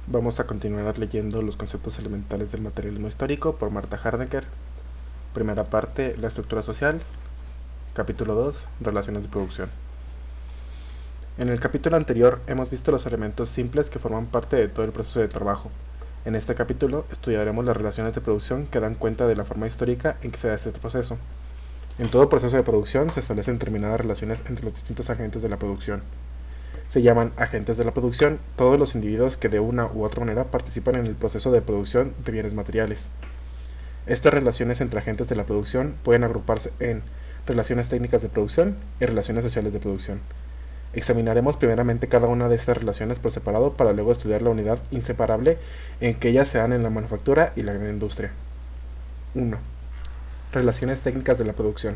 Vamos a continuar leyendo los conceptos elementales del materialismo histórico por Marta Harnecker. Primera parte, la estructura social. Capítulo 2, relaciones de producción. En el capítulo anterior hemos visto los elementos simples que forman parte de todo el proceso de trabajo. En este capítulo estudiaremos las relaciones de producción que dan cuenta de la forma histórica en que se da este proceso. En todo proceso de producción se establecen determinadas relaciones entre los distintos agentes de la producción. Se llaman agentes de la producción todos los individuos que de una u otra manera participan en el proceso de producción de bienes materiales. Estas relaciones entre agentes de la producción pueden agruparse en relaciones técnicas de producción y relaciones sociales de producción. Examinaremos primeramente cada una de estas relaciones por separado para luego estudiar la unidad inseparable en que ellas se dan en la manufactura y la gran industria. 1. Relaciones técnicas de la producción.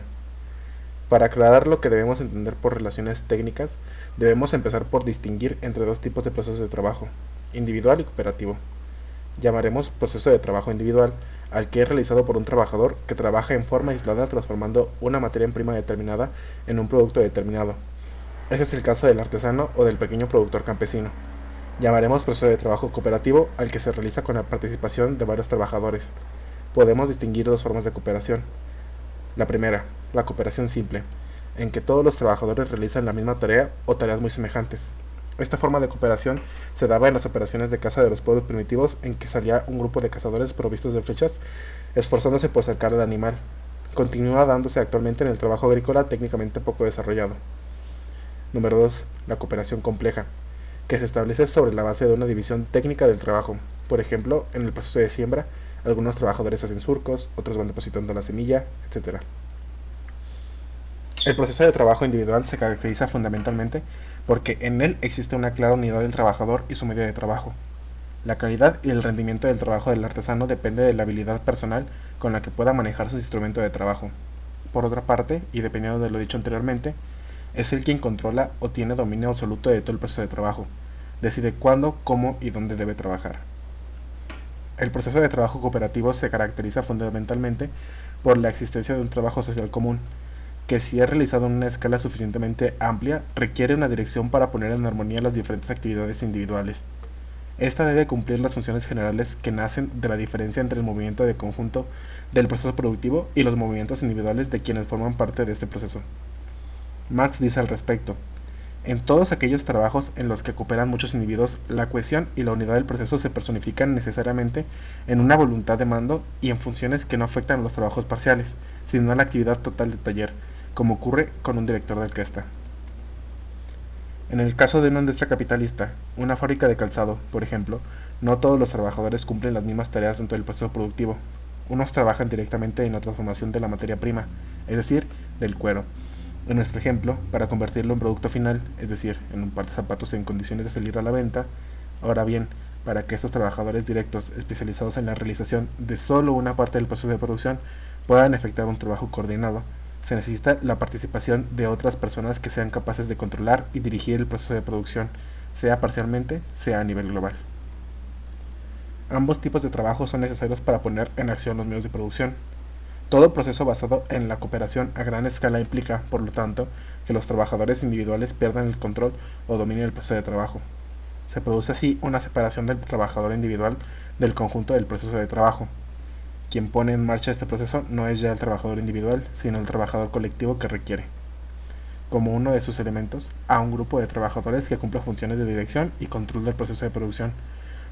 Para aclarar lo que debemos entender por relaciones técnicas, debemos empezar por distinguir entre dos tipos de procesos de trabajo, individual y cooperativo. Llamaremos proceso de trabajo individual al que es realizado por un trabajador que trabaja en forma aislada transformando una materia prima determinada en un producto determinado. Ese es el caso del artesano o del pequeño productor campesino. Llamaremos proceso de trabajo cooperativo al que se realiza con la participación de varios trabajadores. Podemos distinguir dos formas de cooperación. La primera, la cooperación simple, en que todos los trabajadores realizan la misma tarea o tareas muy semejantes. Esta forma de cooperación se daba en las operaciones de caza de los pueblos primitivos en que salía un grupo de cazadores provistos de flechas esforzándose por cercar al animal. Continúa dándose actualmente en el trabajo agrícola técnicamente poco desarrollado. Número 2. La cooperación compleja, que se establece sobre la base de una división técnica del trabajo. Por ejemplo, en el proceso de siembra, algunos trabajadores hacen surcos, otros van depositando la semilla, etc. El proceso de trabajo individual se caracteriza fundamentalmente porque en él existe una clara unidad del trabajador y su medio de trabajo. La calidad y el rendimiento del trabajo del artesano depende de la habilidad personal con la que pueda manejar su instrumento de trabajo. Por otra parte, y dependiendo de lo dicho anteriormente, es él quien controla o tiene dominio absoluto de todo el proceso de trabajo. Decide cuándo, cómo y dónde debe trabajar. El proceso de trabajo cooperativo se caracteriza fundamentalmente por la existencia de un trabajo social común, que si es realizado en una escala suficientemente amplia, requiere una dirección para poner en armonía las diferentes actividades individuales. Esta debe cumplir las funciones generales que nacen de la diferencia entre el movimiento de conjunto del proceso productivo y los movimientos individuales de quienes forman parte de este proceso. Marx dice al respecto: en todos aquellos trabajos en los que cooperan muchos individuos, la cohesión y la unidad del proceso se personifican necesariamente en una voluntad de mando y en funciones que no afectan a los trabajos parciales, sino a la actividad total del taller, como ocurre con un director de orquesta. En el caso de una industria capitalista, una fábrica de calzado, por ejemplo, no todos los trabajadores cumplen las mismas tareas dentro del proceso productivo. Unos trabajan directamente en la transformación de la materia prima, es decir, del cuero. En nuestro ejemplo, para convertirlo en producto final, es decir, en un par de zapatos en condiciones de salir a la venta. Ahora bien, para que estos trabajadores directos especializados en la realización de solo una parte del proceso de producción puedan efectuar un trabajo coordinado, se necesita la participación de otras personas que sean capaces de controlar y dirigir el proceso de producción, sea parcialmente, sea a nivel global. Ambos tipos de trabajo son necesarios para poner en acción los medios de producción. Todo proceso basado en la cooperación a gran escala implica, por lo tanto, que los trabajadores individuales pierdan el control o dominio del proceso de trabajo. Se produce así una separación del trabajador individual del conjunto del proceso de trabajo. Quien pone en marcha este proceso no es ya el trabajador individual, sino el trabajador colectivo que requiere, como uno de sus elementos, a un grupo de trabajadores que cumpla funciones de dirección y control del proceso de producción.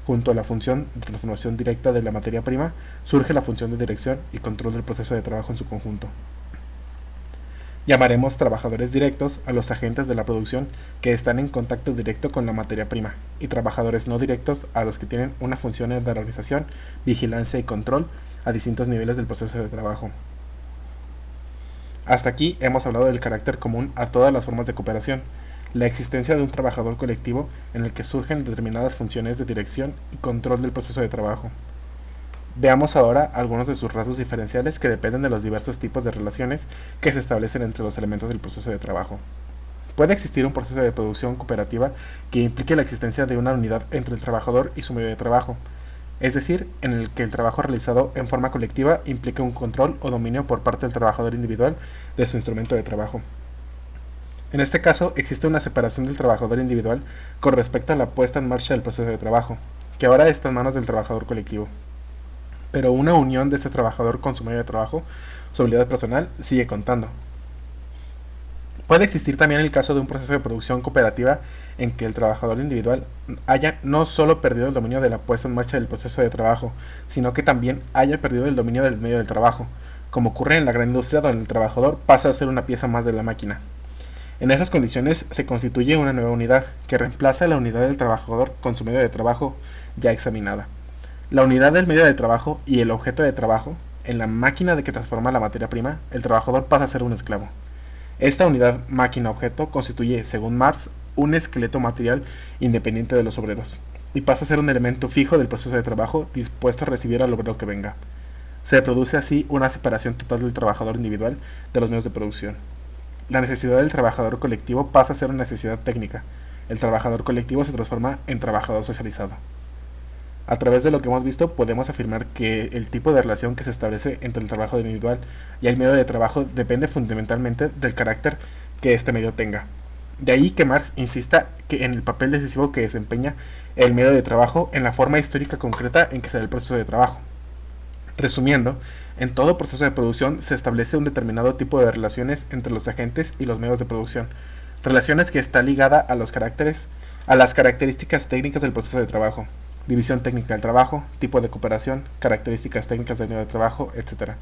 Junto a la función de transformación directa de la materia prima, surge la función de dirección y control del proceso de trabajo en su conjunto. Llamaremos trabajadores directos a los agentes de la producción que están en contacto directo con la materia prima, y trabajadores no directos a los que tienen una función de organización, vigilancia y control a distintos niveles del proceso de trabajo. Hasta aquí hemos hablado del carácter común a todas las formas de cooperación, la existencia de un trabajador colectivo en el que surgen determinadas funciones de dirección y control del proceso de trabajo. Veamos ahora algunos de sus rasgos diferenciales que dependen de los diversos tipos de relaciones que se establecen entre los elementos del proceso de trabajo. Puede existir un proceso de producción cooperativa que implique la existencia de una unidad entre el trabajador y su medio de trabajo, es decir, en el que el trabajo realizado en forma colectiva implique un control o dominio por parte del trabajador individual de su instrumento de trabajo. En este caso, existe una separación del trabajador individual con respecto a la puesta en marcha del proceso de trabajo. que ahora está en manos del trabajador colectivo. Pero una unión de ese trabajador con su medio de trabajo, su habilidad personal, sigue contando. Puede existir también el caso de un proceso de producción cooperativa en que el trabajador individual haya no solo perdido el dominio de la puesta en marcha del proceso de trabajo, sino que también haya perdido el dominio del medio del trabajo, como ocurre en la gran industria donde el trabajador pasa a ser una pieza más de la máquina. En esas condiciones se constituye una nueva unidad que reemplaza la unidad del trabajador con su medio de trabajo ya examinada. La unidad del medio de trabajo y el objeto de trabajo, en la máquina de que transforma la materia prima, el trabajador pasa a ser un esclavo. Esta unidad máquina-objeto constituye, según Marx, un esqueleto material independiente de los obreros, y pasa a ser un elemento fijo del proceso de trabajo dispuesto a recibir al obrero que venga. Se produce así una separación total del trabajador individual de los medios de producción. La necesidad del trabajador colectivo pasa a ser una necesidad técnica. El trabajador colectivo se transforma en trabajador socializado. A través de lo que hemos visto, podemos afirmar que el tipo de relación que se establece entre el trabajo individual y el medio de trabajo depende fundamentalmente del carácter que este medio tenga. De ahí que Marx insista en el papel decisivo que desempeña el medio de trabajo en la forma histórica concreta en que se da el proceso de trabajo. Resumiendo, en todo proceso de producción se establece un determinado tipo de relaciones entre los agentes y los medios de producción, relaciones que está ligada a las características técnicas del proceso de trabajo, división técnica del trabajo, tipo de cooperación, características técnicas del medio de trabajo, etc.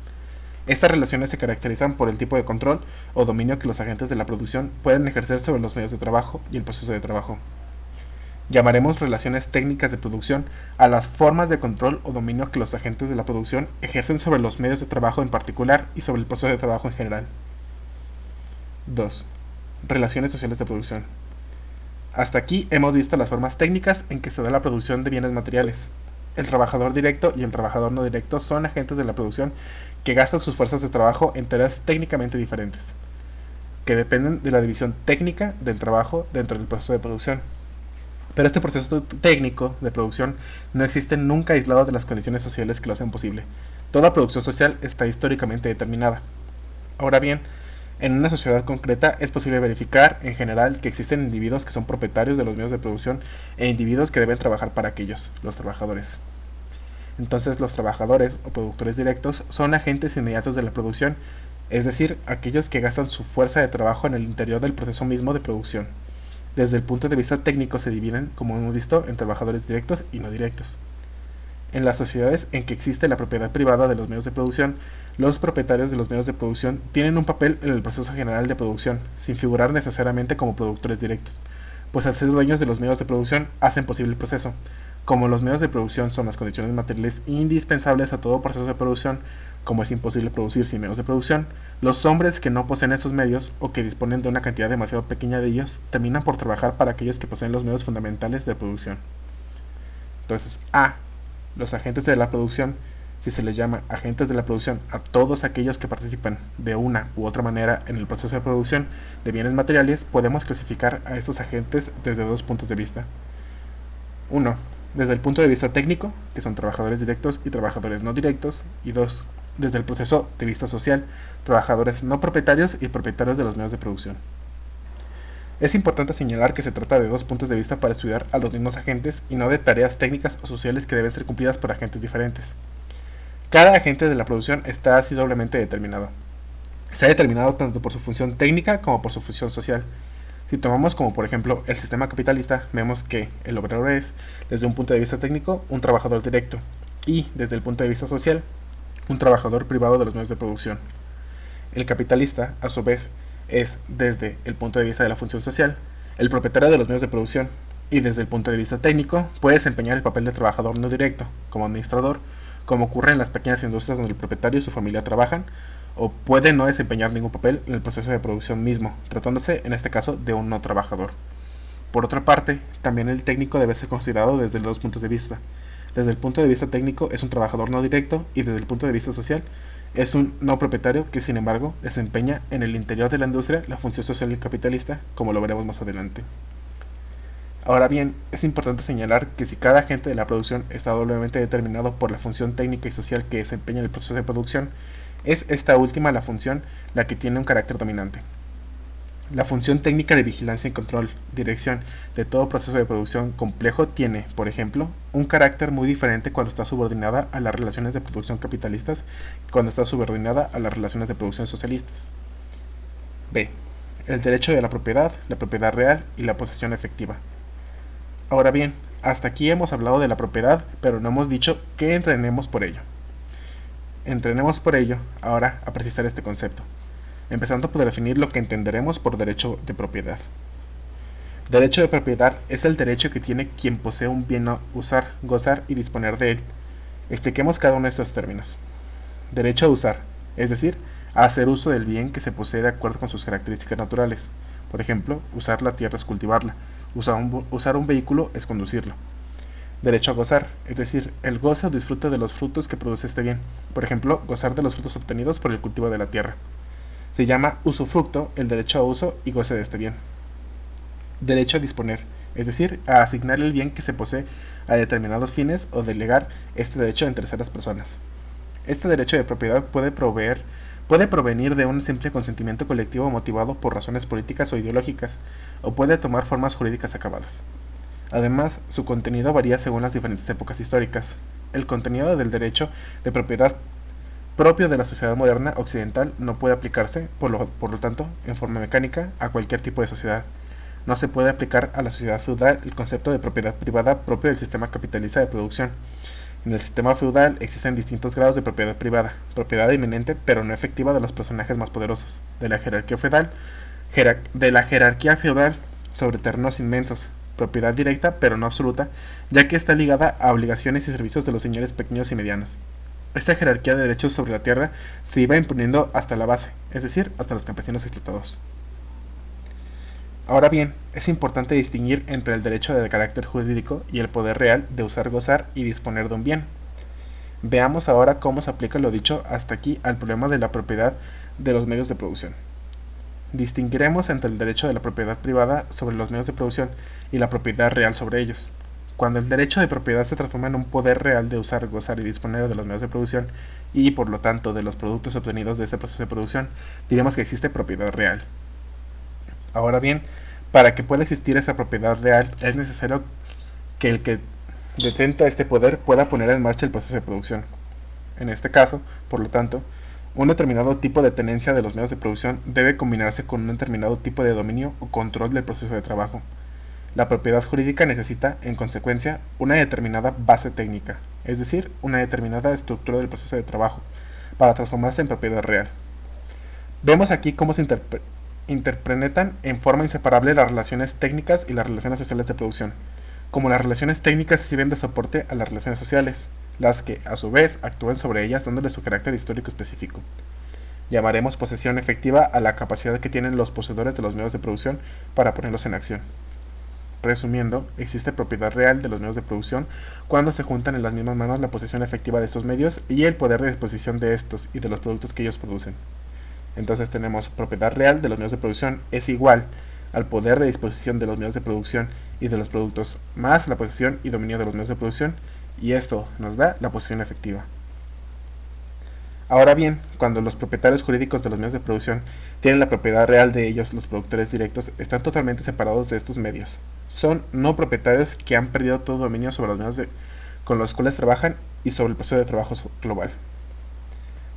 Estas relaciones se caracterizan por el tipo de control o dominio que los agentes de la producción pueden ejercer sobre los medios de trabajo y el proceso de trabajo. Llamaremos relaciones técnicas de producción a las formas de control o dominio que los agentes de la producción ejercen sobre los medios de trabajo en particular y sobre el proceso de trabajo en general. 2. Relaciones sociales de producción. Hasta aquí hemos visto las formas técnicas en que se da la producción de bienes materiales. El trabajador directo y el trabajador no directo son agentes de la producción que gastan sus fuerzas de trabajo en tareas técnicamente diferentes, que dependen de la división técnica del trabajo dentro del proceso de producción. Pero este proceso técnico de producción no existe nunca aislado de las condiciones sociales que lo hacen posible. Toda producción social está históricamente determinada. Ahora bien, en una sociedad concreta es posible verificar, en general, que existen individuos que son propietarios de los medios de producción e individuos que deben trabajar para aquellos, los trabajadores. Entonces, los trabajadores o productores directos son agentes inmediatos de la producción, es decir, aquellos que gastan su fuerza de trabajo en el interior del proceso mismo de producción. Desde el punto de vista técnico se dividen, como hemos visto, en trabajadores directos y no directos. En las sociedades en que existe la propiedad privada de los medios de producción, los propietarios de los medios de producción tienen un papel en el proceso general de producción, sin figurar necesariamente como productores directos, pues al ser dueños de los medios de producción hacen posible el proceso. Como los medios de producción son las condiciones materiales indispensables a todo proceso de producción, como es imposible producir sin medios de producción, los hombres que no poseen estos medios o que disponen de una cantidad demasiado pequeña de ellos terminan por trabajar para aquellos que poseen los medios fundamentales de producción. Entonces, los agentes de la producción, si se les llama agentes de la producción a todos aquellos que participan de una u otra manera en el proceso de producción de bienes materiales, podemos clasificar a estos agentes desde dos puntos de vista. 1. Desde el punto de vista técnico, que son trabajadores directos y trabajadores no directos, y 2. Desde el proceso de vista social, trabajadores no propietarios y propietarios de los medios de producción. Es importante señalar que se trata de dos puntos de vista para estudiar a los mismos agentes y no de tareas técnicas o sociales que deben ser cumplidas por agentes diferentes. Cada agente de la producción está así doblemente determinado. Está determinado tanto por su función técnica como por su función social. Si tomamos como por ejemplo el sistema capitalista, vemos que el obrero es, desde un punto de vista técnico, un trabajador directo y, desde el punto de vista social, un trabajador privado de los medios de producción. El capitalista, a su vez, es, desde el punto de vista de la función social, el propietario de los medios de producción y desde el punto de vista técnico puede desempeñar el papel de trabajador no directo, como administrador, como ocurre en las pequeñas industrias donde el propietario y su familia trabajan, o puede no desempeñar ningún papel en el proceso de producción mismo, tratándose en este caso de un no trabajador. Por otra parte, también el técnico debe ser considerado desde los dos puntos de vista. Desde el punto de vista técnico es un trabajador no directo y desde el punto de vista social es un no propietario que sin embargo desempeña en el interior de la industria la función social del capitalista, como lo veremos más adelante. Ahora bien, es importante señalar que si cada agente de la producción está doblemente determinado por la función técnica y social que desempeña en el proceso de producción, es esta última la función la que tiene un carácter dominante. La función técnica de vigilancia y control, dirección de todo proceso de producción complejo tiene, por ejemplo, un carácter muy diferente cuando está subordinada a las relaciones de producción capitalistas que cuando está subordinada a las relaciones de producción socialistas. B. El derecho de la propiedad real y la posesión efectiva. Ahora bien, hasta aquí hemos hablado de la propiedad, pero no hemos dicho qué entrenemos por ello. Entrenemos por ello ahora a precisar este concepto, empezando por definir lo que entenderemos por derecho de propiedad. Derecho de propiedad es el derecho que tiene quien posee un bien a usar, gozar y disponer de él. Expliquemos cada uno de estos términos. Derecho a usar, es decir, a hacer uso del bien que se posee de acuerdo con sus características naturales. Por ejemplo, usar la tierra es cultivarla, usar un vehículo es conducirlo. Derecho a gozar, es decir, el goce o disfrute de los frutos que produce este bien. Por ejemplo, gozar de los frutos obtenidos por el cultivo de la tierra. Se llama usufructo el derecho a uso y goce de este bien. Derecho a disponer, es decir, a asignar el bien que se posee a determinados fines o delegar este derecho en terceras personas. Este derecho de propiedad puede provenir de un simple consentimiento colectivo motivado por razones políticas o ideológicas, o puede tomar formas jurídicas acabadas. Además, su contenido varía según las diferentes épocas históricas. El contenido del derecho de propiedad propio de la sociedad moderna occidental no puede aplicarse, por lo tanto, en forma mecánica, a cualquier tipo de sociedad. No se puede aplicar a la sociedad feudal el concepto de propiedad privada propio del sistema capitalista de producción. En el sistema feudal existen distintos grados de propiedad privada, propiedad inminente pero no efectiva de los personajes más poderosos, de la jerarquía feudal sobre terrenos inmensos, propiedad directa pero no absoluta, ya que está ligada a obligaciones y servicios de los señores pequeños y medianos. Esta jerarquía de derechos sobre la tierra se iba imponiendo hasta la base, es decir, hasta los campesinos explotados. Ahora bien, es importante distinguir entre el derecho de carácter jurídico y el poder real de usar, gozar y disponer de un bien. Veamos ahora cómo se aplica lo dicho hasta aquí al problema de la propiedad de los medios de producción. Distinguiremos entre el derecho de la propiedad privada sobre los medios de producción y la propiedad real sobre ellos. Cuando el derecho de propiedad se transforma en un poder real de usar, gozar y disponer de los medios de producción y, por lo tanto, de los productos obtenidos de ese proceso de producción, diremos que existe propiedad real. Ahora bien, para que pueda existir esa propiedad real, es necesario que el que detenta este poder pueda poner en marcha el proceso de producción. En este caso, por lo tanto, un determinado tipo de tenencia de los medios de producción debe combinarse con un determinado tipo de dominio o control del proceso de trabajo. La propiedad jurídica necesita, en consecuencia, una determinada base técnica, es decir, una determinada estructura del proceso de trabajo, para transformarse en propiedad real. Vemos aquí cómo se interpretan en forma inseparable las relaciones técnicas y las relaciones sociales de producción. Como las relaciones técnicas sirven de soporte a las relaciones sociales, las que, a su vez, actúan sobre ellas dándole su carácter histórico específico. Llamaremos posesión efectiva a la capacidad que tienen los poseedores de los medios de producción para ponerlos en acción. Resumiendo, existe propiedad real de los medios de producción cuando se juntan en las mismas manos la posesión efectiva de estos medios y el poder de disposición de estos y de los productos que ellos producen. Entonces tenemos propiedad real de los medios de producción es igual al poder de disposición de los medios de producción y de los productos más la posesión y dominio de los medios de producción, y esto nos da la posesión efectiva. Ahora bien, cuando los propietarios jurídicos de los medios de producción tienen la propiedad real de ellos, los productores directos están totalmente separados de estos medios. Son no propietarios que han perdido todo dominio sobre los medios con los cuales trabajan y sobre el proceso de trabajo global.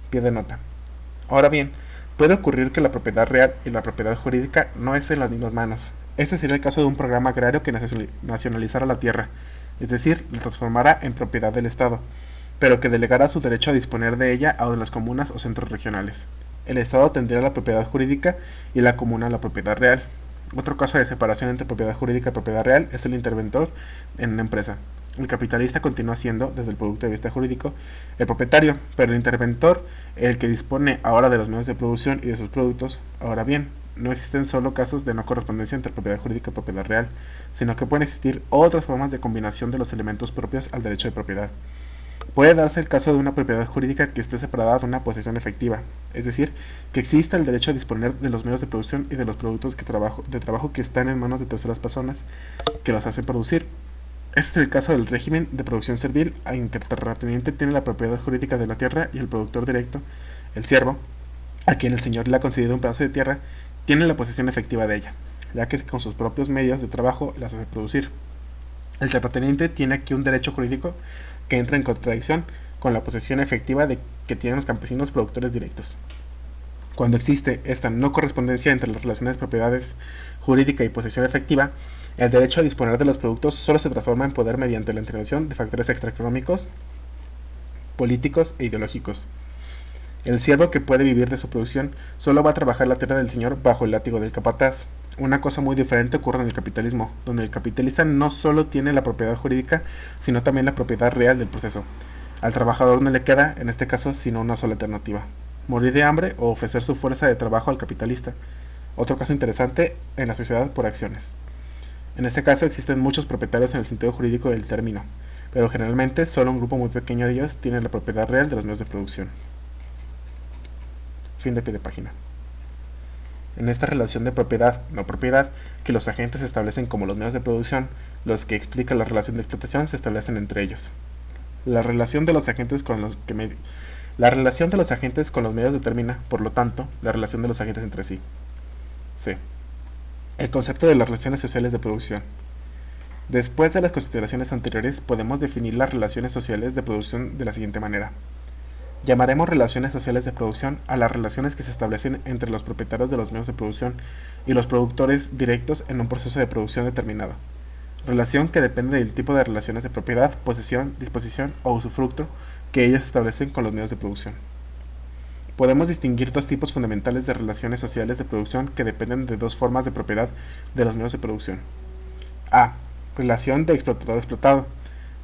Pie de nota. Ahora bien, puede ocurrir que la propiedad real y la propiedad jurídica no estén en las mismas manos. Este sería el caso de un programa agrario que nacionalizara la tierra, es decir, la transformara en propiedad del Estado, pero que delegara su derecho a disponer de ella a las comunas o centros regionales. El Estado tendría la propiedad jurídica y la comuna la propiedad real. Otro caso de separación entre propiedad jurídica y propiedad real es el interventor en una empresa. El capitalista continúa siendo, desde el punto de vista jurídico, el propietario, pero el interventor, el que dispone ahora de los medios de producción y de sus productos. Ahora bien, no existen solo casos de no correspondencia entre propiedad jurídica y propiedad real, sino que pueden existir otras formas de combinación de los elementos propios al derecho de propiedad. Puede darse el caso de una propiedad jurídica que esté separada de una posesión efectiva, es decir, que exista el derecho a disponer de los medios de producción y de los productos de trabajo que están en manos de terceras personas que los hacen producir. Este es el caso del régimen de producción servil, en que el terrateniente tiene la propiedad jurídica de la tierra y el productor directo, el siervo, a quien el señor le ha concedido un pedazo de tierra, tiene la posesión efectiva de ella, ya que con sus propios medios de trabajo las hace producir. El terrateniente tiene aquí un derecho jurídico que entra en contradicción con la posesión efectiva que tienen los campesinos productores directos. Cuando existe esta no correspondencia entre las relaciones de propiedades jurídica y posesión efectiva, el derecho a disponer de los productos solo se transforma en poder mediante la intervención de factores extraeconómicos, políticos e ideológicos. El siervo que puede vivir de su producción solo va a trabajar la tierra del señor bajo el látigo del capataz. Una cosa muy diferente ocurre en el capitalismo, donde el capitalista no solo tiene la propiedad jurídica, sino también la propiedad real del proceso. Al trabajador no le queda, en este caso, sino una sola alternativa: morir de hambre o ofrecer su fuerza de trabajo al capitalista. Otro caso interesante en la sociedad por acciones. En este caso existen muchos propietarios en el sentido jurídico del término, pero generalmente solo un grupo muy pequeño de ellos tiene la propiedad real de los medios de producción. Fin de pie de página. En esta relación de propiedad, no propiedad, que los agentes establecen como los medios de producción, los que explican la relación de explotación se establecen entre ellos. La relación de los agentes con los medios determina, por lo tanto, la relación de los agentes entre sí. C. El concepto de las relaciones sociales de producción. Después de las consideraciones anteriores, podemos definir las relaciones sociales de producción de la siguiente manera. Llamaremos relaciones sociales de producción a las relaciones que se establecen entre los propietarios de los medios de producción y los productores directos en un proceso de producción determinado. Relación que depende del tipo de relaciones de propiedad, posesión, disposición o usufructo que ellos establecen con los medios de producción. Podemos distinguir dos tipos fundamentales de relaciones sociales de producción que dependen de dos formas de propiedad de los medios de producción. A. Relación de explotador-explotado.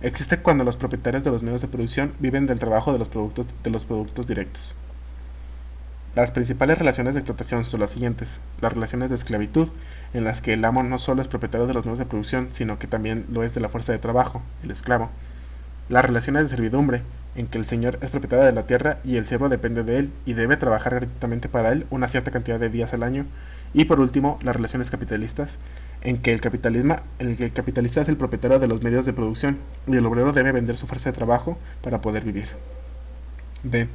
Existe cuando los propietarios de los medios de producción viven del trabajo de los productos directos. Las principales relaciones de explotación son las siguientes: las relaciones de esclavitud, en las que el amo no solo es propietario de los medios de producción, sino que también lo es de la fuerza de trabajo, el esclavo. Las relaciones de servidumbre, en que el señor es propietario de la tierra y el siervo depende de él y debe trabajar gratuitamente para él una cierta cantidad de días al año. Y por último, las relaciones capitalistas, en que el capitalista es el propietario de los medios de producción y el obrero debe vender su fuerza de trabajo para poder vivir. B.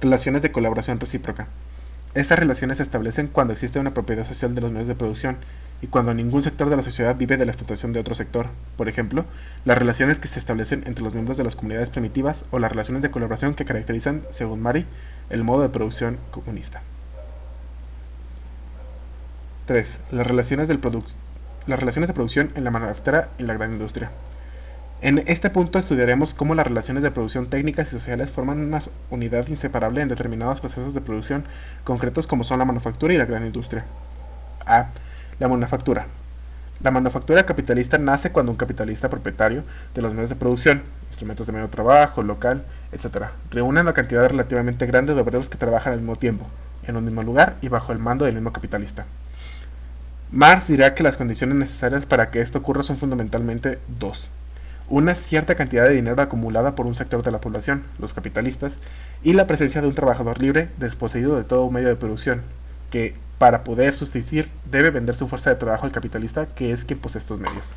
Relaciones de colaboración recíproca. Estas relaciones se establecen cuando existe una propiedad social de los medios de producción y cuando ningún sector de la sociedad vive de la explotación de otro sector. Por ejemplo, las relaciones que se establecen entre los miembros de las comunidades primitivas o las relaciones de colaboración que caracterizan, según Mari, el modo de producción comunista. 3. Las relaciones de producción en la manufactura y la gran industria. En este punto estudiaremos cómo las relaciones de producción técnicas y sociales forman una unidad inseparable en determinados procesos de producción concretos como son la manufactura y la gran industria. A. La manufactura. La manufactura capitalista nace cuando un capitalista propietario de los medios de producción, instrumentos de medio de trabajo, local, etc., reúne una cantidad relativamente grande de obreros que trabajan al mismo tiempo, en un mismo lugar y bajo el mando del mismo capitalista. Marx dirá que las condiciones necesarias para que esto ocurra son fundamentalmente dos: una cierta cantidad de dinero acumulada por un sector de la población, los capitalistas, y la presencia de un trabajador libre desposeído de todo medio de producción, que, para poder subsistir, debe vender su fuerza de trabajo al capitalista, que es quien posee estos medios.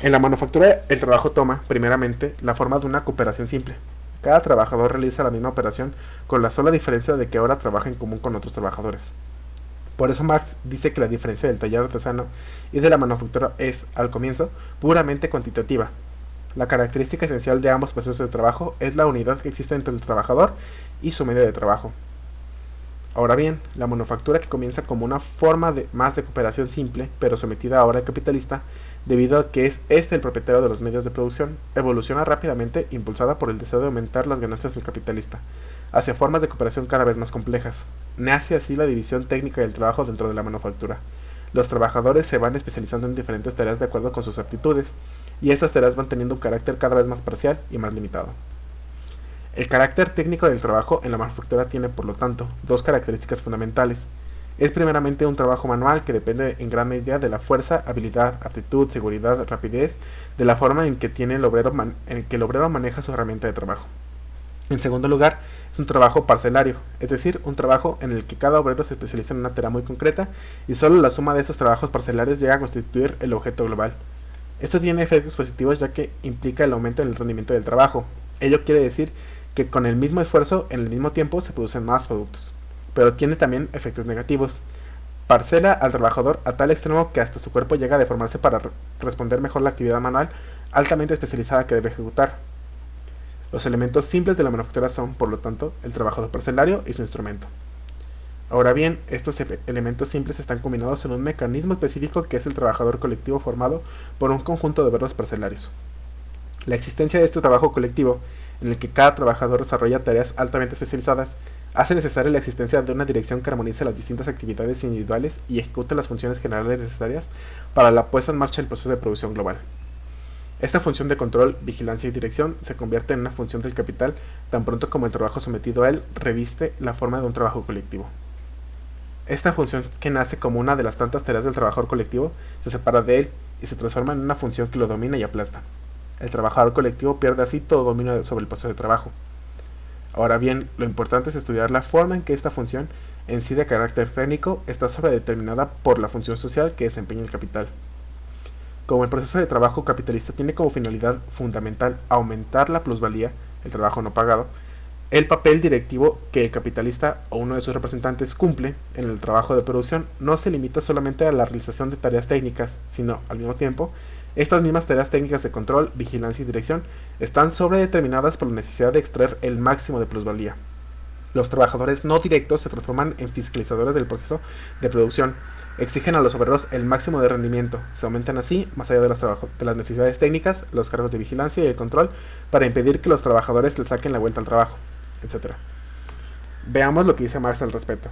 En la manufactura, el trabajo toma, primeramente, la forma de una cooperación simple. Cada trabajador realiza la misma operación, con la sola diferencia de que ahora trabaja en común con otros trabajadores. Por eso Marx dice que la diferencia del taller artesano y de la manufactura es, al comienzo, puramente cuantitativa. La característica esencial de ambos procesos de trabajo es la unidad que existe entre el trabajador y su medio de trabajo. Ahora bien, la manufactura, que comienza como una forma más de cooperación simple, pero sometida ahora al capitalista, debido a que es este el propietario de los medios de producción, evoluciona rápidamente, impulsada por el deseo de aumentar las ganancias del capitalista, hacia formas de cooperación cada vez más complejas. Nace así la división técnica del trabajo dentro de la manufactura. Los trabajadores se van especializando en diferentes tareas de acuerdo con sus aptitudes, y estas tareas van teniendo un carácter cada vez más parcial y más limitado. El carácter técnico del trabajo en la manufactura tiene, por lo tanto, dos características fundamentales. Es primeramente un trabajo manual que depende en gran medida de la fuerza, habilidad, aptitud, seguridad, rapidez, de la forma en que el obrero maneja su herramienta de trabajo. En segundo lugar, es un trabajo parcelario, es decir, un trabajo en el que cada obrero se especializa en una tarea muy concreta y solo la suma de esos trabajos parcelarios llega a constituir el objeto global. Esto tiene efectos positivos ya que implica el aumento en el rendimiento del trabajo. Ello quiere decir que con el mismo esfuerzo, en el mismo tiempo, se producen más productos. Pero tiene también efectos negativos. Parcela al trabajador a tal extremo que hasta su cuerpo llega a deformarse para responder mejor la actividad manual altamente especializada que debe ejecutar. Los elementos simples de la manufactura son, por lo tanto, el trabajador parcelario y su instrumento. Ahora bien, estos elementos simples están combinados en un mecanismo específico que es el trabajador colectivo formado por un conjunto de obreros parcelarios. La existencia de este trabajo colectivo, en el que cada trabajador desarrolla tareas altamente especializadas, hace necesaria la existencia de una dirección que armonice las distintas actividades individuales y ejecute las funciones generales necesarias para la puesta en marcha del proceso de producción global. Esta función de control, vigilancia y dirección se convierte en una función del capital tan pronto como el trabajo sometido a él reviste la forma de un trabajo colectivo. Esta función, que nace como una de las tantas tareas del trabajador colectivo, se separa de él y se transforma en una función que lo domina y aplasta. El trabajador colectivo pierde así todo dominio sobre el proceso de trabajo. Ahora bien, lo importante es estudiar la forma en que esta función, en sí de carácter técnico, está sobredeterminada por la función social que desempeña el capital. Como el proceso de trabajo capitalista tiene como finalidad fundamental aumentar la plusvalía, el trabajo no pagado, el papel directivo que el capitalista o uno de sus representantes cumple en el trabajo de producción no se limita solamente a la realización de tareas técnicas, sino, al mismo tiempo, estas mismas tareas técnicas de control, vigilancia y dirección están sobredeterminadas por la necesidad de extraer el máximo de plusvalía. Los trabajadores no directos se transforman en fiscalizadores del proceso de producción, exigen a los obreros el máximo de rendimiento, se aumentan así, más allá de las necesidades técnicas, los cargos de vigilancia y el control para impedir que los trabajadores le saquen la vuelta al trabajo, etc. Veamos lo que dice Marx al respecto.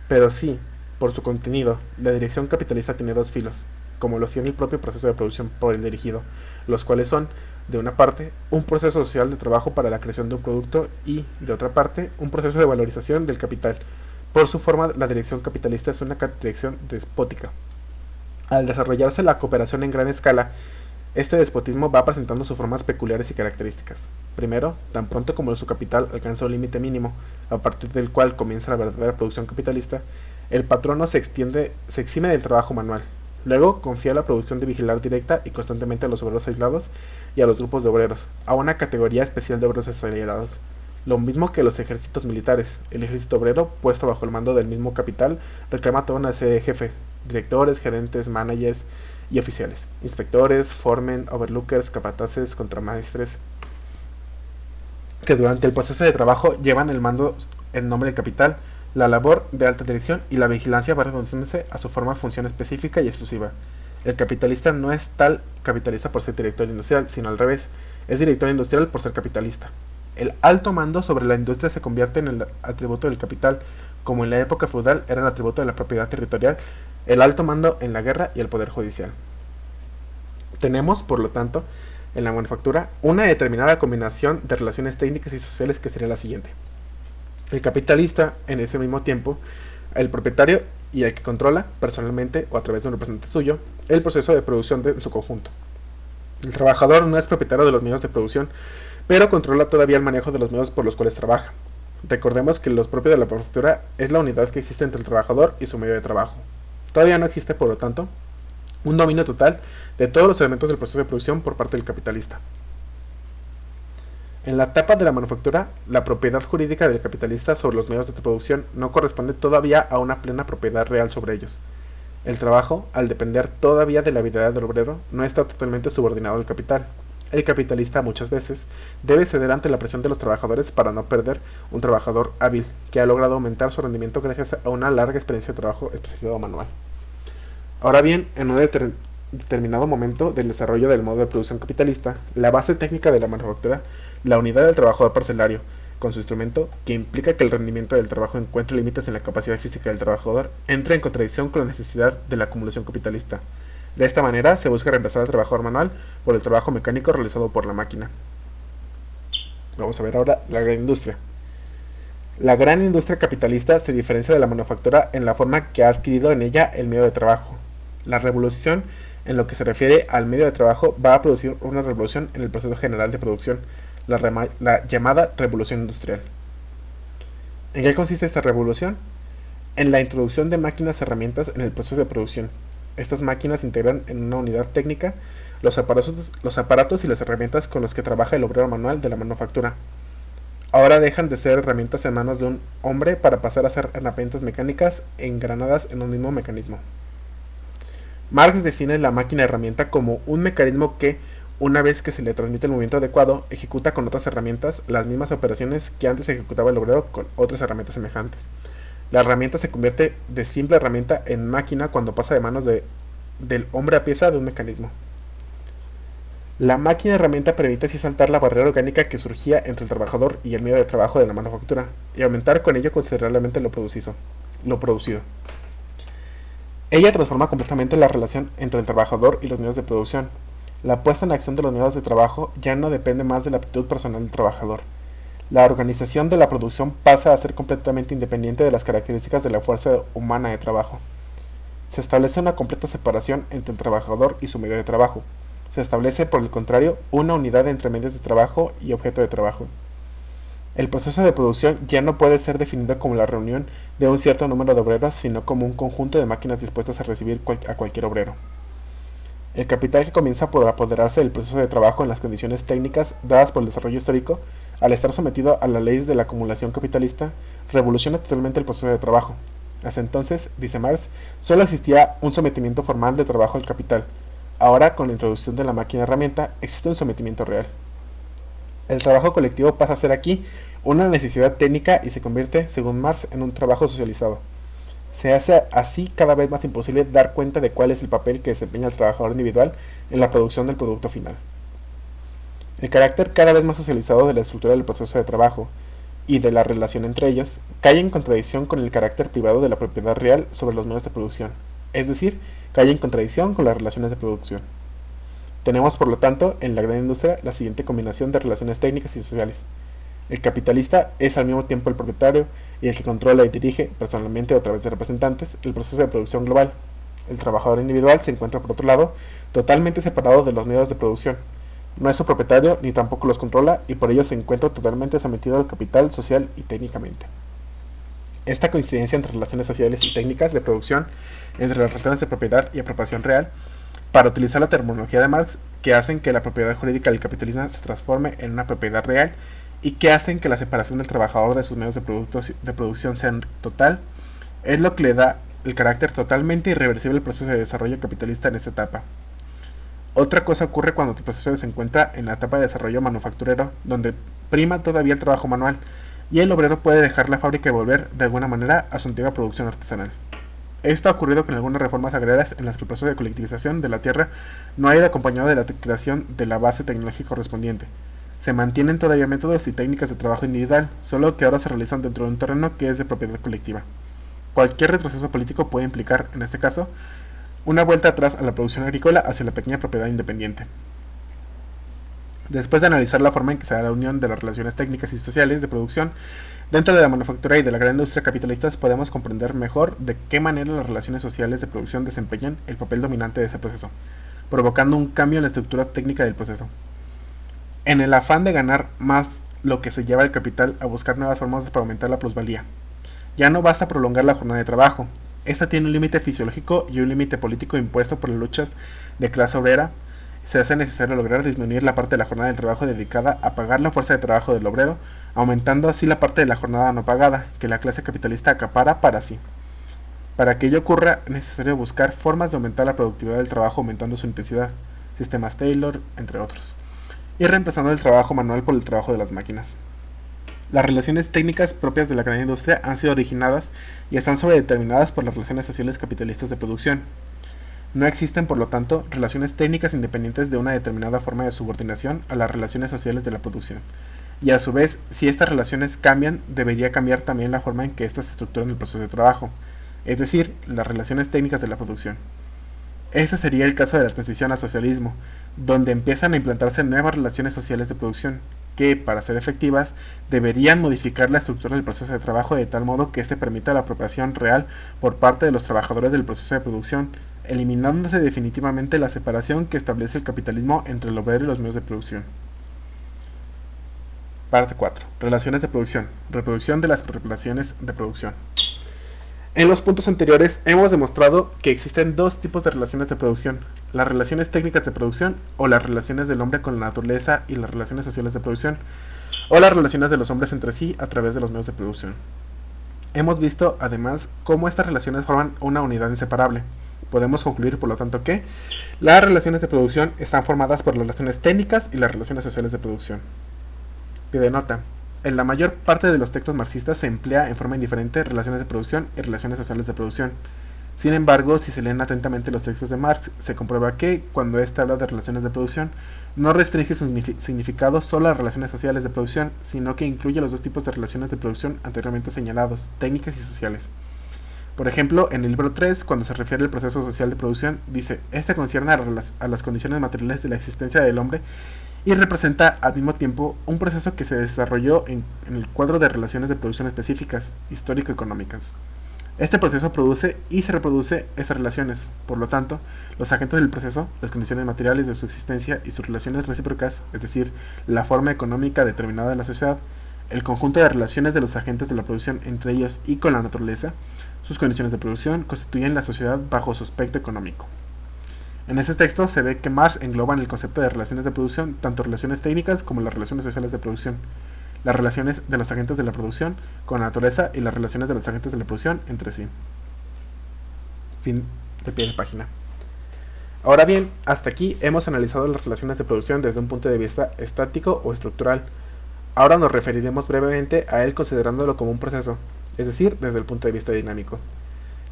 Pero sí, por su contenido, la dirección capitalista tiene dos filos, como lo tiene el propio proceso de producción por el dirigido, los cuales son, de una parte, un proceso social de trabajo para la creación de un producto y, de otra parte, un proceso de valorización del capital. Por su forma, la dirección capitalista es una dirección despótica. Al desarrollarse la cooperación en gran escala, este despotismo va presentando sus formas peculiares y características. Primero, tan pronto como su capital alcanza un límite mínimo, a partir del cual comienza la verdadera producción capitalista, el patrono se exime del trabajo manual. Luego, confía la producción de vigilar directa y constantemente a los obreros aislados y a los grupos de obreros, a una categoría especial de obreros acelerados. Lo mismo que los ejércitos militares, el ejército obrero, puesto bajo el mando del mismo capital, reclama toda una serie de jefes, directores, gerentes, managers y oficiales, inspectores, foremen, overlookers, capataces, contramaestres, que durante el proceso de trabajo llevan el mando en nombre del capital, la labor de alta dirección y la vigilancia va reduciéndose a su forma función específica y exclusiva. El capitalista no es tal capitalista por ser director industrial, sino al revés, es director industrial por ser capitalista. El alto mando sobre la industria se convierte en el atributo del capital, como en la época feudal era el atributo de la propiedad territorial, el alto mando en la guerra y el poder judicial. Tenemos, por lo tanto, en la manufactura, una determinada combinación de relaciones técnicas y sociales que sería la siguiente. El capitalista, en ese mismo tiempo, el propietario y el que controla, personalmente o a través de un representante suyo, el proceso de producción de su conjunto. El trabajador no es propietario de los medios de producción, pero controla todavía el manejo de los medios por los cuales trabaja. Recordemos que lo propio de la manufactura es la unidad que existe entre el trabajador y su medio de trabajo. Todavía no existe, por lo tanto, un dominio total de todos los elementos del proceso de producción por parte del capitalista. En la etapa de la manufactura, la propiedad jurídica del capitalista sobre los medios de producción no corresponde todavía a una plena propiedad real sobre ellos. El trabajo, al depender todavía de la habilidad del obrero, no está totalmente subordinado al capital. El capitalista muchas veces debe ceder ante la presión de los trabajadores para no perder un trabajador hábil que ha logrado aumentar su rendimiento gracias a una larga experiencia de trabajo especializado manual. Ahora bien, en un determinado momento del desarrollo del modo de producción capitalista, la base técnica de la manufactura, la unidad del trabajador parcelario, con su instrumento, que implica que el rendimiento del trabajo encuentre límites en la capacidad física del trabajador, entra en contradicción con la necesidad de la acumulación capitalista. De esta manera, se busca reemplazar al trabajador manual por el trabajo mecánico realizado por la máquina. Vamos a ver ahora la gran industria. La gran industria capitalista se diferencia de la manufactura en la forma que ha adquirido en ella el medio de trabajo. La revolución, en lo que se refiere al medio de trabajo, va a producir una revolución en el proceso general de producción, la llamada revolución industrial. ¿En qué consiste esta revolución? En la introducción de máquinas y herramientas en el proceso de producción. Estas máquinas integran en una unidad técnica los aparatos y las herramientas con los que trabaja el obrero manual de la manufactura. Ahora dejan de ser herramientas en manos de un hombre para pasar a ser herramientas mecánicas engranadas en un mismo mecanismo. Marx define la máquina herramienta como un mecanismo que, una vez que se le transmite el movimiento adecuado, ejecuta con otras herramientas las mismas operaciones que antes ejecutaba el obrero con otras herramientas semejantes. La herramienta se convierte de simple herramienta en máquina cuando pasa de manos del hombre a pieza de un mecanismo. La máquina herramienta permite así saltar la barrera orgánica que surgía entre el trabajador y el medio de trabajo de la manufactura y aumentar con ello considerablemente lo producido. Ella transforma completamente la relación entre el trabajador y los medios de producción. La puesta en acción de los medios de trabajo ya no depende más de la aptitud personal del trabajador. La organización de la producción pasa a ser completamente independiente de las características de la fuerza humana de trabajo. Se establece una completa separación entre el trabajador y su medio de trabajo. Se establece, por el contrario, una unidad entre medios de trabajo y objeto de trabajo. El proceso de producción ya no puede ser definido como la reunión de un cierto número de obreros, sino como un conjunto de máquinas dispuestas a recibir a cualquier obrero. El capital que comienza por apoderarse del proceso de trabajo en las condiciones técnicas dadas por el desarrollo histórico, al estar sometido a las leyes de la acumulación capitalista, revoluciona totalmente el proceso de trabajo. Hasta entonces, dice Marx, solo existía un sometimiento formal de trabajo al capital. Ahora, con la introducción de la máquina herramienta, existe un sometimiento real. El trabajo colectivo pasa a ser aquí una necesidad técnica y se convierte, según Marx, en un trabajo socializado. Se hace así cada vez más imposible dar cuenta de cuál es el papel que desempeña el trabajador individual en la producción del producto final. El carácter cada vez más socializado de la estructura del proceso de trabajo y de la relación entre ellos cae en contradicción con el carácter privado de la propiedad real sobre los medios de producción, es decir, cae en contradicción con las relaciones de producción. Tenemos, por lo tanto, en la gran industria la siguiente combinación de relaciones técnicas y sociales. El capitalista es al mismo tiempo el propietario y el que controla y dirige, personalmente o a través de representantes, el proceso de producción global. El trabajador individual se encuentra, por otro lado, totalmente separado de los medios de producción. No es su propietario ni tampoco los controla y por ello se encuentra totalmente sometido al capital social y técnicamente. Esta coincidencia entre relaciones sociales y técnicas de producción, entre las relaciones de propiedad y apropiación real, para utilizar la terminología de Marx, que hacen que la propiedad jurídica del capitalismo se transforme en una propiedad real y que hacen que la separación del trabajador de sus medios de producción sea total, es lo que le da el carácter totalmente irreversible al proceso de desarrollo capitalista en esta etapa. Otra cosa ocurre cuando tu proceso se encuentra en la etapa de desarrollo manufacturero, donde prima todavía el trabajo manual, y el obrero puede dejar la fábrica y volver, de alguna manera, a su antigua producción artesanal. Esto ha ocurrido con algunas reformas agrarias en las que el proceso de colectivización de la tierra no ha ido acompañado de la creación de la base tecnológica correspondiente. Se mantienen todavía métodos y técnicas de trabajo individual, solo que ahora se realizan dentro de un terreno que es de propiedad colectiva. Cualquier retroceso político puede implicar, en este caso, una vuelta atrás a la producción agrícola hacia la pequeña propiedad independiente. Después de analizar la forma en que se da la unión de las relaciones técnicas y sociales de producción dentro de la manufactura y de la gran industria capitalista, podemos comprender mejor de qué manera las relaciones sociales de producción desempeñan el papel dominante de ese proceso, provocando un cambio en la estructura técnica del proceso. En el afán de ganar más, lo que se lleva el capital a buscar nuevas formas para aumentar la plusvalía. Ya no basta prolongar la jornada de trabajo. Esta tiene un límite fisiológico y un límite político impuesto por las luchas de clase obrera. Se hace necesario lograr disminuir la parte de la jornada del trabajo dedicada a pagar la fuerza de trabajo del obrero, aumentando así la parte de la jornada no pagada, que la clase capitalista acapara para sí. Para que ello ocurra, es necesario buscar formas de aumentar la productividad del trabajo aumentando su intensidad, sistemas Taylor, entre otros, y reemplazando el trabajo manual por el trabajo de las máquinas. Las relaciones técnicas propias de la gran industria han sido originadas y están sobredeterminadas por las relaciones sociales capitalistas de producción. No existen, por lo tanto, relaciones técnicas independientes de una determinada forma de subordinación a las relaciones sociales de la producción. Y a su vez, si estas relaciones cambian, debería cambiar también la forma en que éstas se estructuran el proceso de trabajo, es decir, las relaciones técnicas de la producción. Este sería el caso de la transición al socialismo, donde empiezan a implantarse nuevas relaciones sociales de producción, que, para ser efectivas, deberían modificar la estructura del proceso de trabajo de tal modo que éste permita la apropiación real por parte de los trabajadores del proceso de producción, eliminándose definitivamente la separación que establece el capitalismo entre el obrero y los medios de producción. Parte 4. Relaciones de producción. Reproducción de las relaciones de producción. En los puntos anteriores hemos demostrado que existen dos tipos de relaciones de producción: las relaciones técnicas de producción o las relaciones del hombre con la naturaleza, y las relaciones sociales de producción o las relaciones de los hombres entre sí a través de los medios de producción. Hemos visto además cómo estas relaciones forman una unidad inseparable. Podemos concluir por lo tanto que las relaciones de producción están formadas por las relaciones técnicas y las relaciones sociales de producción. Pie de nota: en la mayor parte de los textos marxistas se emplea en forma indiferente relaciones de producción y relaciones sociales de producción. Sin embargo, si se leen atentamente los textos de Marx, se comprueba que, cuando éste habla de relaciones de producción, no restringe su significado solo a las relaciones sociales de producción, sino que incluye los dos tipos de relaciones de producción anteriormente señalados, técnicas y sociales. Por ejemplo, en el libro 3, cuando se refiere al proceso social de producción, dice: este concierne a las condiciones materiales de la existencia del hombre y representa al mismo tiempo un proceso que se desarrolló en el cuadro de relaciones de producción específicas, histórico-económicas. Este proceso produce y se reproduce estas relaciones. Por lo tanto, los agentes del proceso, las condiciones materiales de su existencia y sus relaciones recíprocas, es decir, la forma económica determinada de la sociedad, el conjunto de relaciones de los agentes de la producción entre ellos y con la naturaleza, sus condiciones de producción, constituyen la sociedad bajo su aspecto económico. En este texto se ve que Marx engloba en el concepto de relaciones de producción tanto relaciones técnicas como las relaciones sociales de producción, las relaciones de los agentes de la producción con la naturaleza y las relaciones de los agentes de la producción entre sí. Fin de pie de página. Ahora bien, hasta aquí hemos analizado las relaciones de producción desde un punto de vista estático o estructural. Ahora nos referiremos brevemente a él considerándolo como un proceso, es decir, desde el punto de vista dinámico.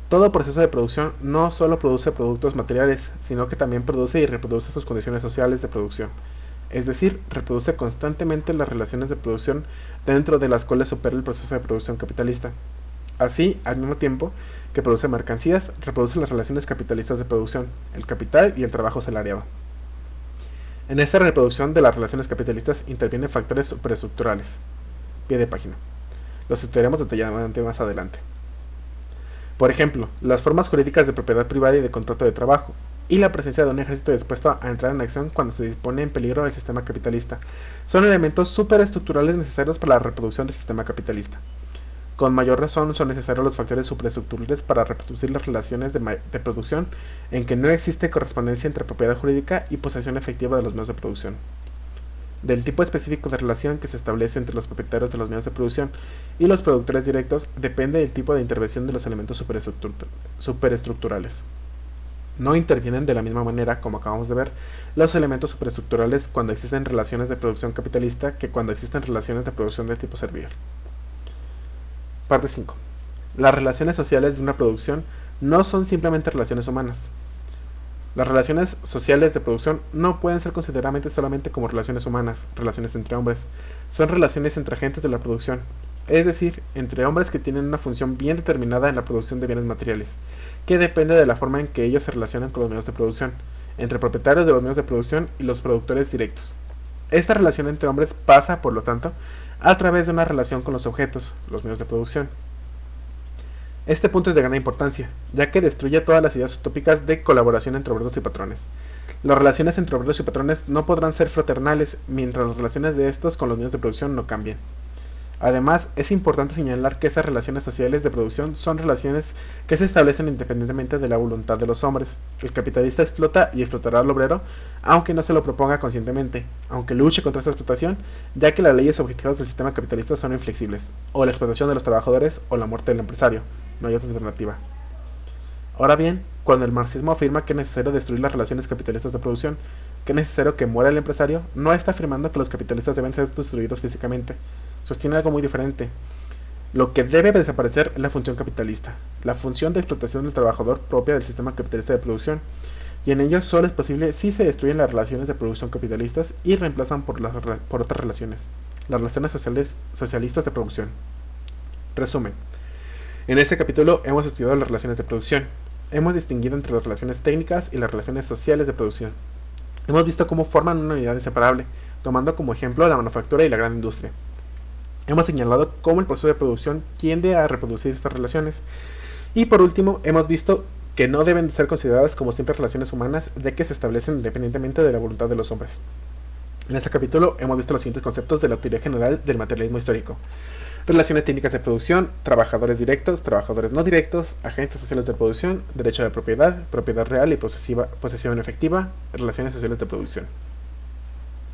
Todo proceso de producción no solo produce productos materiales, sino que también produce y reproduce sus condiciones sociales de producción. Es decir, reproduce constantemente las relaciones de producción dentro de las cuales opera el proceso de producción capitalista. Así, al mismo tiempo que produce mercancías, reproduce las relaciones capitalistas de producción, el capital y el trabajo asalariado. En esta reproducción de las relaciones capitalistas intervienen factores superestructurales. Pie de página. Los estudiaremos detalladamente más adelante. Por ejemplo, las formas jurídicas de propiedad privada y de contrato de trabajo, y la presencia de un ejército dispuesto a entrar en acción cuando se dispone en peligro el sistema capitalista, son elementos superestructurales necesarios para la reproducción del sistema capitalista. Con mayor razón son necesarios los factores superestructurales para reproducir las relaciones de producción en que no existe correspondencia entre propiedad jurídica y posesión efectiva de los medios de producción. Del tipo específico de relación que se establece entre los propietarios de los medios de producción y los productores directos depende del tipo de intervención de los elementos superestructurales. No intervienen de la misma manera, como acabamos de ver, los elementos superestructurales cuando existen relaciones de producción capitalista que cuando existen relaciones de producción de tipo servil. Parte 5. Las relaciones sociales de una producción no son simplemente relaciones humanas. Las relaciones sociales de producción no pueden ser consideradas solamente como relaciones humanas, relaciones entre hombres. Son relaciones entre agentes de la producción, es decir, entre hombres que tienen una función bien determinada en la producción de bienes materiales, que depende de la forma en que ellos se relacionan con los medios de producción, entre propietarios de los medios de producción y los productores directos. Esta relación entre hombres pasa, por lo tanto, a través de una relación con los objetos, los medios de producción. Este punto es de gran importancia, ya que destruye todas las ideas utópicas de colaboración entre obreros y patrones. Las relaciones entre obreros y patrones no podrán ser fraternales mientras las relaciones de estos con los medios de producción no cambien. Además, es importante señalar que estas relaciones sociales de producción son relaciones que se establecen independientemente de la voluntad de los hombres. El capitalista explota y explotará al obrero, aunque no se lo proponga conscientemente, aunque luche contra esta explotación, ya que las leyes objetivas del sistema capitalista son inflexibles, o la explotación de los trabajadores o la muerte del empresario. No hay otra alternativa. Ahora bien, cuando el marxismo afirma que es necesario destruir las relaciones capitalistas de producción, que es necesario que muera el empresario, no está afirmando que los capitalistas deben ser destruidos físicamente. Sostiene algo muy diferente. Lo que debe desaparecer es la función capitalista, la función de explotación del trabajador propia del sistema capitalista de producción, y en ello solo es posible si se destruyen las relaciones de producción capitalistas y reemplazan por otras relaciones, las relaciones socialistas de producción. Resumen. En este capítulo hemos estudiado las relaciones de producción. Hemos distinguido entre las relaciones técnicas y las relaciones sociales de producción. Hemos visto cómo forman una unidad inseparable, tomando como ejemplo la manufactura y la gran industria. Hemos señalado cómo el proceso de producción tiende a reproducir estas relaciones. Y por último, hemos visto que no deben ser consideradas como simples relaciones humanas, ya que se establecen independientemente de la voluntad de los hombres. En este capítulo hemos visto los siguientes conceptos de la teoría general del materialismo histórico. Relaciones técnicas de producción, trabajadores directos, trabajadores no directos, agentes sociales de producción, derecho de propiedad, propiedad real y posesión efectiva, relaciones sociales de producción.